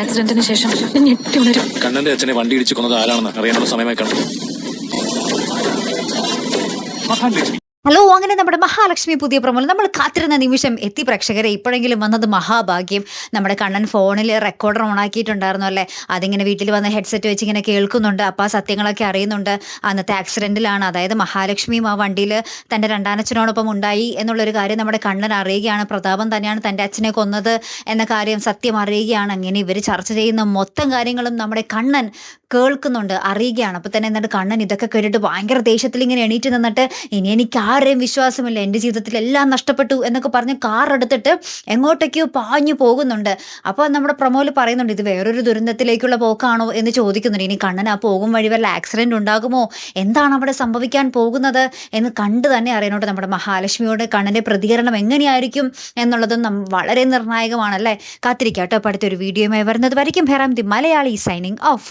ആക്സിഡന്റിന് ശേഷം ഞെട്ടി ഉണരും. കണ്ണന്റെ അച്ഛനെ വണ്ടി ഇടിച്ച് കൊന്നത് ആരാണെന്ന് അറിയാനുള്ള സമയമായി കാണും. ഹലോ, അങ്ങനെ നമ്മുടെ മഹാലക്ഷ്മി പുതിയ പ്രമോൾ നമ്മൾ കാത്തിരുന്ന നിമിഷം എത്തി പ്രേക്ഷകരെ. ഇപ്പോഴെങ്കിലും വന്നത് മഹാഭാഗ്യം. നമ്മുടെ കണ്ണൻ ഫോണിൽ റെക്കോർഡർ ഓണാക്കിയിട്ടുണ്ടായിരുന്നു അല്ലേ, അതിങ്ങനെ വീട്ടിൽ വന്ന് ഹെഡ്സെറ്റ് വെച്ച് ഇങ്ങനെ കേൾക്കുന്നുണ്ട്. അപ്പോൾ ആ സത്യങ്ങളൊക്കെ അറിയുന്നുണ്ട്. അന്നത്തെ ആക്സിഡൻറ്റിലാണ്, അതായത് മഹാലക്ഷ്മിയും ആ വണ്ടിയിൽ തൻ്റെ രണ്ടാനച്ഛനോടൊപ്പം ഉണ്ടായി എന്നുള്ളൊരു കാര്യം നമ്മുടെ കണ്ണൻ അറിയുകയാണ്. പ്രതാപൻ തന്നെയാണ് തൻ്റെ അച്ഛനെ കൊന്നത് എന്ന കാര്യം സത്യം അറിയുകയാണ്. അങ്ങനെ ഇവർ ചർച്ച ചെയ്യുന്ന മൊത്തം കാര്യങ്ങളും നമ്മുടെ കണ്ണൻ കേൾക്കുന്നുണ്ട്, അറിയുകയാണ്. അപ്പോൾ തന്നെ എന്നിട്ട് കണ്ണൻ ഇതൊക്കെ കേട്ടിട്ട് ഭയങ്കര ദേഷ്യത്തിൽ ഇങ്ങനെ എണീറ്റ് നിന്നിട്ട് ഇനി എനിക്ക് ആരെയും വിശ്വാസമില്ല, എൻ്റെ ജീവിതത്തിൽ എല്ലാം നഷ്ടപ്പെട്ടു എന്നൊക്കെ പറഞ്ഞ് കാർ എടുത്തിട്ട് എങ്ങോട്ടേക്കോ പാഞ്ഞു പോകുന്നുണ്ട്. അപ്പോൾ നമ്മുടെ പ്രമോല് പറയുന്നുണ്ട്, ഇത് വേറൊരു ദുരന്തത്തിലേക്കുള്ള പോക്കാണോ എന്ന് ചോദിക്കുന്നുണ്ട്. ഇനി കണ്ണൻ ആ പോകും വഴി വല്ല ആക്സിഡൻറ്റ് ഉണ്ടാകുമോ, എന്താണ് അവിടെ സംഭവിക്കാൻ പോകുന്നത് എന്ന് കണ്ടു തന്നെ അറിയണോട്ട് നമ്മുടെ മഹാലക്ഷ്മിയോട് കണ്ണൻ്റെ പ്രതികരണം എങ്ങനെയായിരിക്കും എന്നുള്ളതും വളരെ നിർണായകമാണല്ലേ. കാത്തിരിക്കാട്ടോ. അപ്പോൾ അടുത്തൊരു വീഡിയോയുമായി വരുന്നത് വരയ്ക്കും. ഹെറാം ദി മലയാളി സൈനിങ് ഓഫ്.